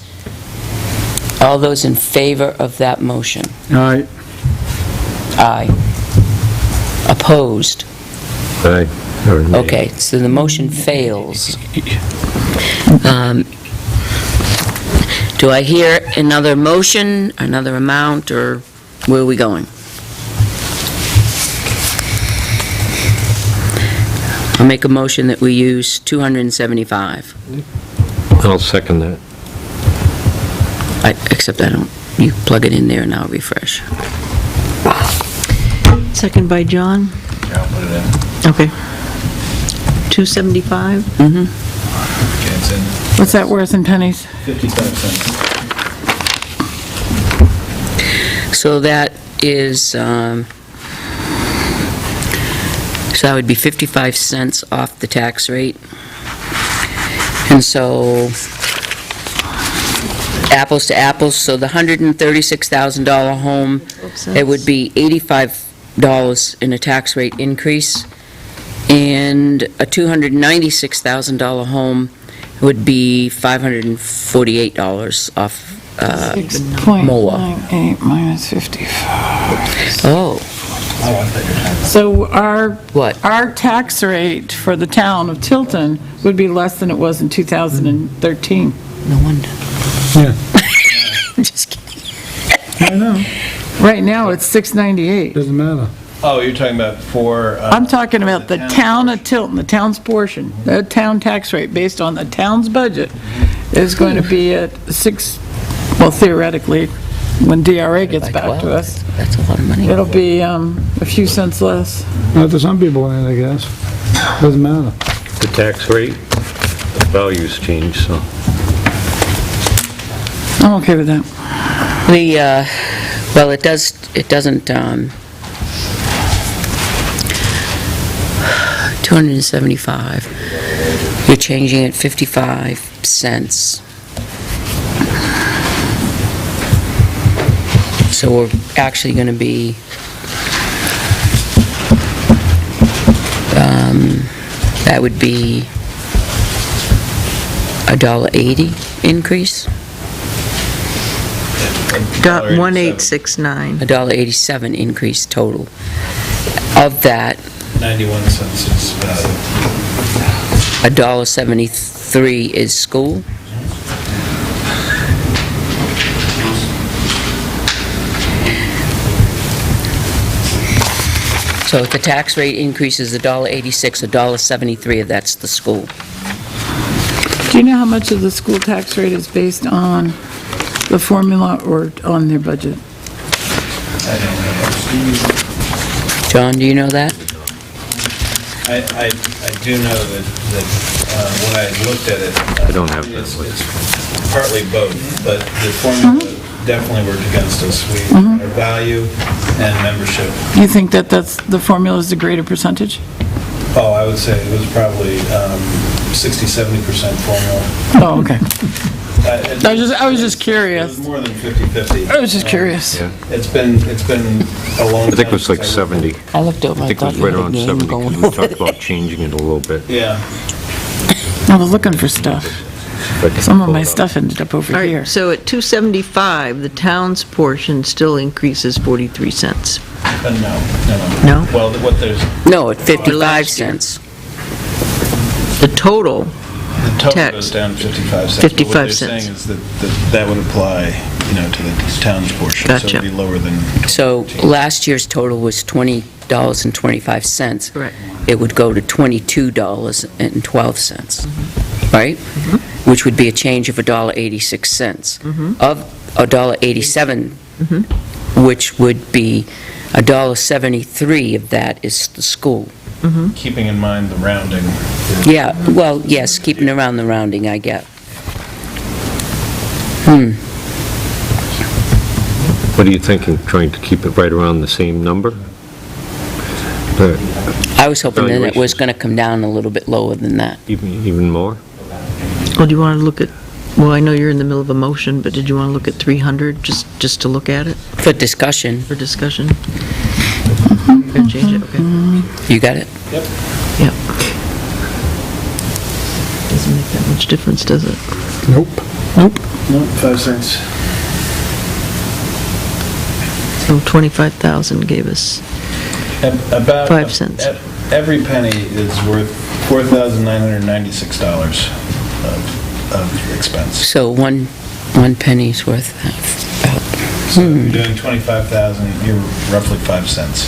All those in favor of that motion? All right, Aye. Opposed? Aye. Or nay. Okay, so the motion fails. Do I hear another motion, another amount, or where are we going? I'll make a motion that we use 275. I'll second that. Except I don't, you plug it in there and I'll refresh. Second by John. Yeah, I'll put it in. Okay. 275? Mm-hmm. Okay, it's in What's that worth in pennies? 55 cents. So that is, so that would be 55 cents off the tax rate. And so, apples to apples, so the $136,000 home, it would be $85 in a tax rate increase. And a $296,000 home would be $548 off, Moa. 6.98 minus 55. Oh, So our, what? our tax rate for the town of Tilton would be less than it was in 2013. No wonder. Yeah. Just kidding. I know, Right now, it's 698. doesn't matter. Oh, you're talking about for... I'm talking about the town of Tilton, the town's portion. The town tax rate, based on the town's budget, is going to be at well, theoretically, when DRA gets back to us, That's a lot of money. it'll be a few cents less. Not to some people, I guess. Doesn't matter. The tax rate, the values change, so. I'm okay with that. Well, it doesn't, 275. You're changing it 55 cents. So we're actually going to be, that would be $1.80 increase, $1,869. $1.87 increase total. Of that, 91 cents is value. $1.73 is school. So if the tax rate increases $1.86, $1.73 of that's the school. Do you know how much of the school tax rate is based on the formula or on their budget? I don't know. John, do you know that? I do know that when I looked at it... I don't have that. It's partly both, but the formula definitely worked against us. Our value and membership. You think that the formula is the greater percentage? Oh, I would say it was probably 60-70% formula. Oh, okay. I was just It curious. was more than 50-50. I was just curious. Yeah. It's been a long time. I think it was like since 70. I looked over, I think it was right around 70, because we talked about changing it a little bit. Yeah. I was looking for stuff. If I can Some of pull my it up. stuff ended up over All here. right, so at 275, the town's portion still increases 43 cents. No. No? Well, what there's, No, at 55 last year. cents. The total, the total Tax. goes down 55 cents. 55 But what they're cents. saying is that would apply, to the town's portion. So Gotcha. it'd be lower than... So last year's total was $20.25. correct. It would go to $22.12, right? Which would be a change of $1.86. Of $1.87, which would be $1.73 of that is the school. Keeping in mind the rounding. Yeah, well, yes, keeping around the rounding, I get. What are you thinking, trying to keep it right around the same number? I was hoping that it was Valuations. going to come down a little bit lower than that. Even more? Well, do you want to look at, well, I know you're in the middle of a motion, but did you want to look at 300, just to look at it For discussion, for discussion? Gonna change it, okay. you got it? Yep. Doesn't make that much difference, does it? Nope. No, 5 cents. So 25,000 gave us, About... 5 cents. Every penny is worth $4,996 of expense. So one penny's worth about, So if you're doing 25,000, you're roughly 5 cents.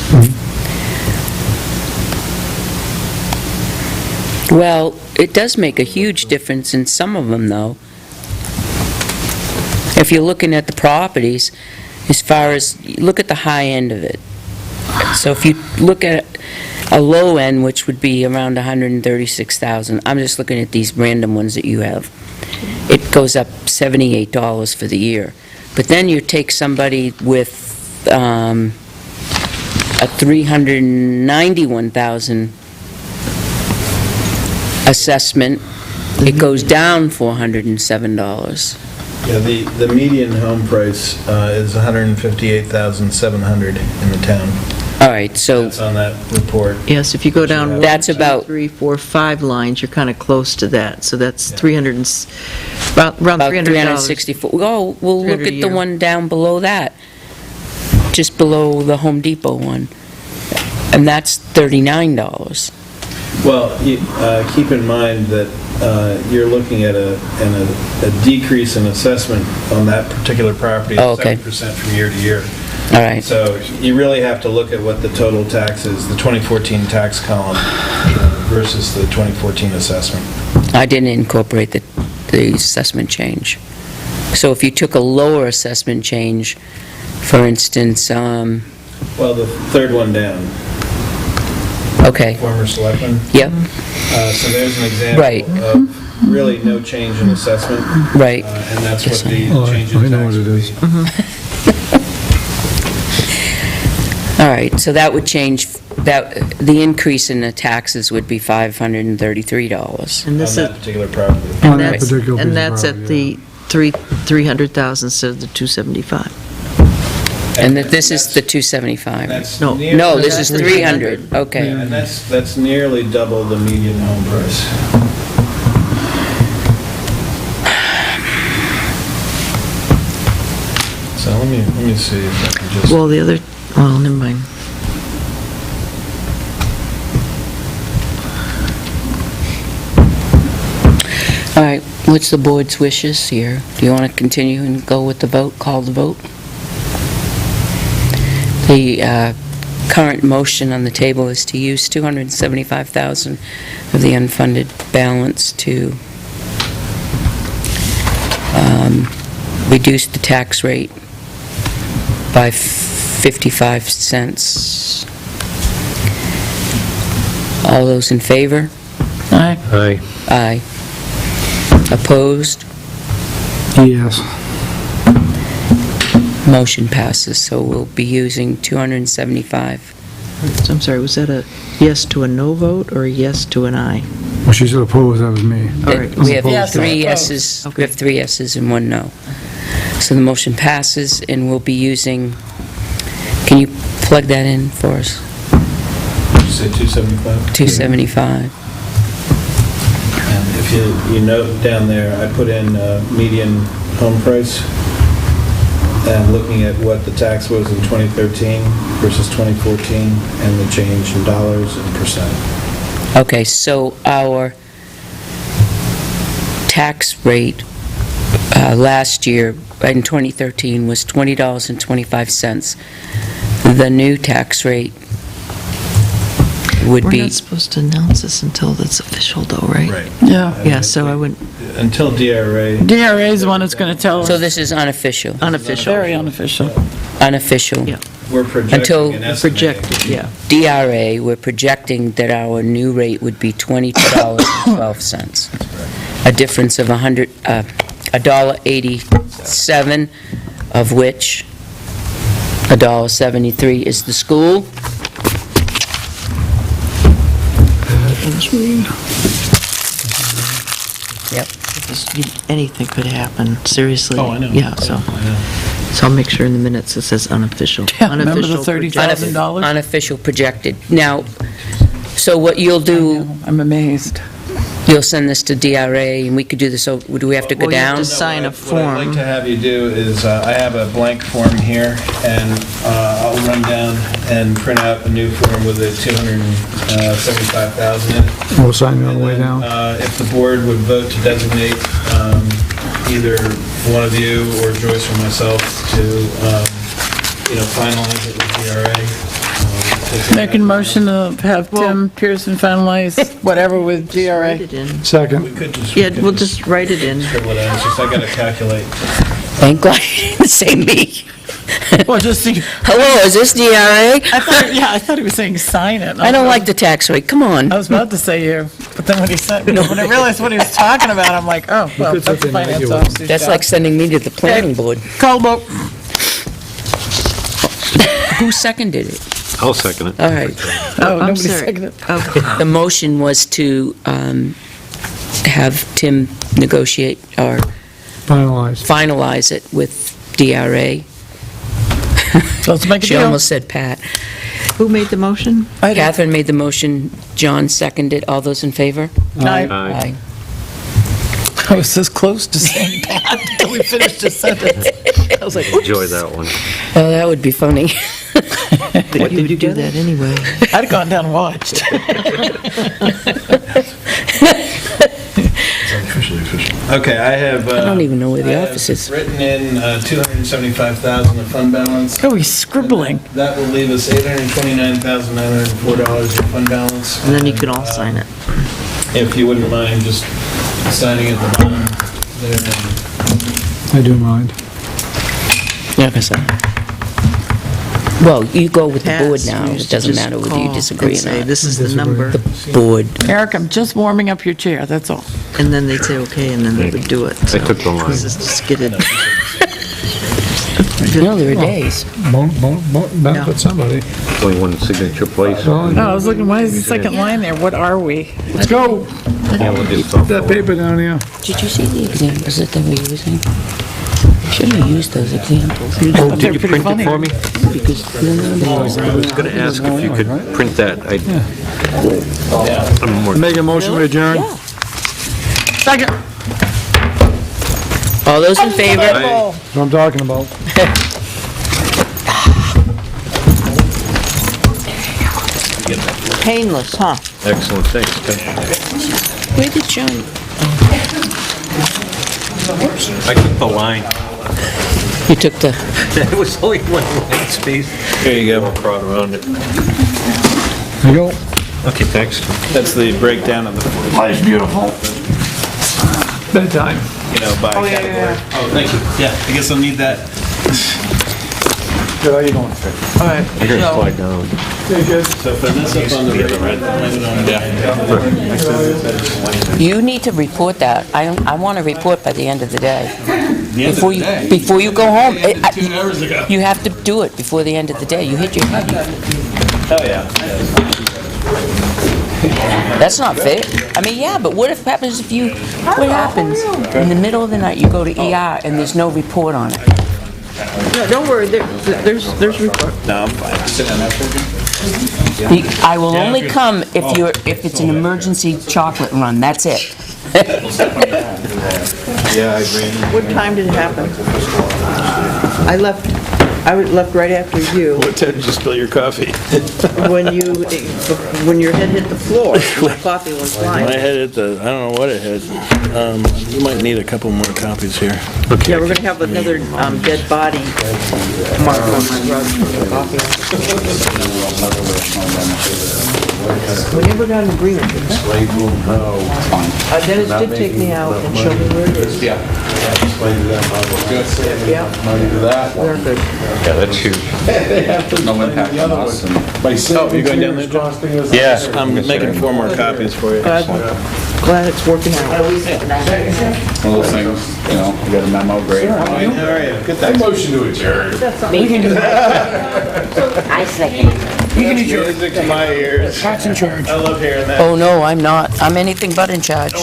well, it does make a huge difference in some of them, though. If you're looking at the properties, as far as, look at the high end of it. So if you look at a low end, which would be around 136,000, I'm just looking at these random ones that you have, it goes up $78 for the year. But then you take somebody with a 391,000 assessment, it goes down $407. Yeah, the median home price is $158,700 in the town. All right, so That's on that report. Yes, if you go down one, That's two, about- 3, 4, 5 lines, you're kind of close to that. So that's Yeah. 300, around about $300. 364. Oh, we'll look 300 a at the year. one down below that, just below the Home Depot one, and that's $39. Well, keep in mind that you're looking at a decrease in assessment on that particular property Oh, of okay. 7% from year to year. All right, So you really have to look at what the total tax is, the 2014 tax column versus the 2014 assessment. I didn't incorporate the assessment change. So if you took a lower assessment change, for instance, Well, the third one down, okay, former selectmen. yep, So there's an example Right. of really no change in assessment, right. and that's what the Oh, change I in know tax what it would is. be. All right, so that would change, the increase in the taxes would be $533. And On this is, that particular property. On and that that's, particular piece and of that's at property, the 300,000 instead of the 275. And that this is the 275. That's No. near- No, this is That's 300, okay. Yeah, and that's nearly double the median home price. So let me see if I can just, Well, the other, well, never mind. All right, what's the board's wishes here? Do you want to continue and go with the vote, call the vote? The current motion on the table is to use $275,000 of the unfunded balance to reduce the tax rate by 55 cents. All those in favor? Aye. Aye. Aye. Opposed? Yes. Motion passes, so we'll be using 275. So I'm sorry, was that a yes to a no vote or a yes to an aye? Well, she said opposed, that was me. All right. We have Yes, three opposed. yeses, we Okay. have 3 yeses and 1 no. So the motion passes, and we'll be using, can you plug that in for us? did you say 275? 275. And if you note down there, I put in median home price, and looking at what the tax was in 2013 versus 2014, and the change in dollars and percent. Okay, so our tax rate last year, in 2013, was $20.25. The new tax rate would We're be, not supposed to announce this until it's official though, right? Yeah. Yeah, so I wouldn't, Until DRA. DRA is the one that's going to tell so us. this is unofficial, unofficial. Very unofficial. unofficial. Yeah. We're projecting Until- and estimating. Projected, yeah. DRA, we're projecting that our new rate would be $22.12. A difference of $1.87, of which $1.73 is the school. Yep. Anything could happen, seriously. Oh, I know. Yeah, so I'll make sure in the minutes it says unofficial. Yeah, remember the Unofficial projected. $30,000? Unofficial projected. Now, so what you'll do, I'm amazed. you'll send this to DRA, and we could do this, do we have to go Well, you have down? to sign a What I'd like form. to have you do is, I have a blank form here, and I'll run down and print out a new form with the 275,000 in it. We'll sign it on the way And then, down. if the board would vote to designate either one of you or Joyce or myself to, finalize it with DRA. Make a motion to have Tim Pearson finalize whatever with Write GRA. it in. We Second. could just. Yeah, we'll just write it in. Scribble it out, it's just I gotta calculate. Thank God you didn't say me. Well, just, I Hello, is this DRA? thought he was saying sign it. I don't like the tax rate, come on. I was about to say you, but then when he said, when I realized what he was talking about, I'm like, oh, well, could that's the say they finance might officer's That's job. like sending me to the planning board. Call vote. Who seconded it? I'll second it. All right. Oh, I'm nobody sorry. seconded. The motion was to have Tim negotiate or Finalized. finalize it with DRA. Let's make a She deal. almost said Pat. Who made the motion? I did. Catherine made the motion, John seconded. All those in favor? I Aye. I was this close to saying that until we finished the sentence. I was like, oops. Enjoy that one. Oh, that would be funny. Why would you do that anyway? I'd have gone down and watched. Okay, I have... I don't even know where the I have office is. Written in $275,000 of fund balance. Oh, he's scribbling. That will leave us $829,904 in fund balance. And then you can all sign it. If you wouldn't mind just signing at the bottom there. I do mind. Like I said. Well, you go with the board Pass, now. you It used to doesn't just matter whether call you disagree and or say, not. this is the number, Board. Eric, I'm just warming up your chair, that's all. and then they'd say, okay, and then they would do it. I took the line. Just get it. No, there are days. Benefit somebody. Only one signature place. No, I was looking, why is the second line there? What are we? Let's go. Yeah, we'll just Put that paper down here. Did you see the examples that they were using? Should have used those examples. Oh, they're did you pretty print it funny. for me? Because I was gonna ask if you could print that. I'm more... Make a motion to adjourn. Yeah. Second. All those in favor? That's what I'm talking about. Painless, huh? Excellent, thanks, Tim. Where did John? I took the line. You took the, There was only one line space. Here you go. Crowd around it. There you go. Okay, thanks. That's the breakdown of the, Life's beautiful. Bedtime. by category. Oh, thank you. Yeah, I guess I'll need that. Good, how you doing? All right, I gotta so, slide down. So for this up on the red, you need to report that. I want to report by the end of the day. Before you go home. You have to do it before the end of the day. You hit your head. Oh, yeah. That's not fair. I mean, yeah, but what happens if what happens in the middle of the night, you go to ER and there's no report on it? No, don't worry, there's report. No, I'm fine. Sit down there for I will only come if it's an emergency chocolate run, that's it. Yeah, I agree. What time did it happen? I left right after you, What time did you spill your coffee? when your head hit the floor, my coffee went My flying. head hit I don't know what it hit. You might need a couple more copies here. Yeah, we're gonna have another dead body mark on my rug for coffee. We never got an agreement, did we? Dennis did take me out and show me where it is. Yeah. They're good. Yeah, that's huge. No impact on us. Oh, you're going down there, John? Yeah. I'm making 4 more copies for you. Glad it's working out. One of those things, you know, you got a memo, great. How are you? Good, thanks. Motion to adjourn. I second. Music to my ears. Pat's in charge. I love hearing that. Oh, no, I'm not. I'm anything but in charge.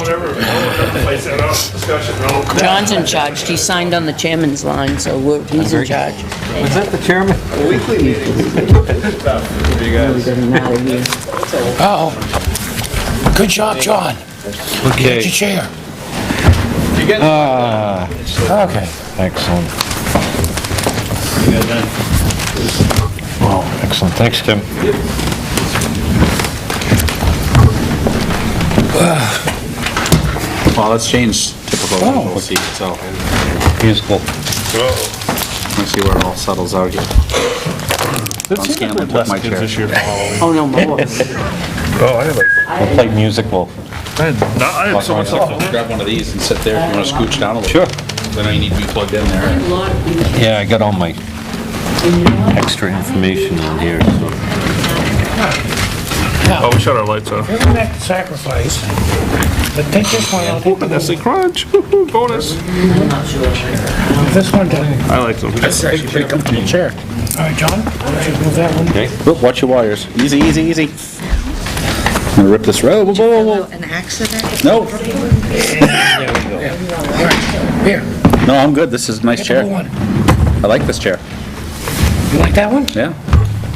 John's in charge. He signed on the chairman's line, so he's in charge. Was that the chairman? Weekly meetings. Tough for you guys. Uh-oh. Good job, John. Okay. chair. You get Okay. Excellent. Wow, excellent. Thanks, Tim. Well, let's change typical legal seat, so Musical. let's see where it all settles out here. Don't Scanlon took my chair. Oh, no more. We'll play musical. Grab one of these and sit there if you want to scooch down a little. Sure. Then I need to be plugged in there. Yeah, I got all my extra information in here, so. Oh, we shut our lights off. We're gonna have to sacrifice, but take this one, I'll take Nestle Crunch, woo-hoo, bonus. this one down. I like them. That's actually pretty comfortable chair. All right, John, move that one. Okay. Oop, watch your wires. Easy, easy, easy. I'm gonna rip this rope. Whoa, whoa, whoa, whoa. An accident? No, Here, no, I'm good. This is a nice chair. one. I like this chair. You like that one? Yeah.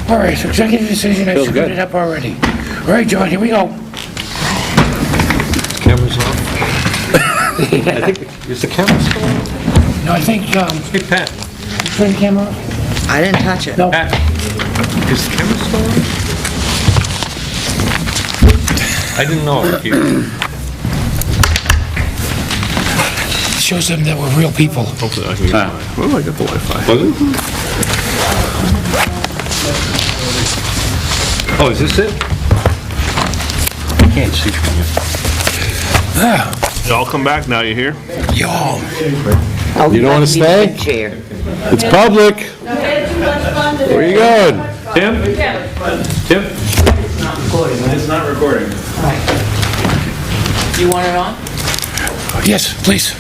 All right, so executive decision, I Feels screwed good. it up already. All right, John, here we go. Camera's off. I think, is the camera still on? No, I think, Hey, Pat. turn the camera off. I didn't touch it. No, Pat, is the camera still on? I didn't know if you... shows them that we're real people. Hopefully I can get mine. Well, I got the Wi-Fi. Oh, is this it? I can't see from you. Y'all come back now, you hear? Y'all. You don't want to stay? It's public. Where you going? Tim? Tim? It's not recording. You want it on? Yes, please.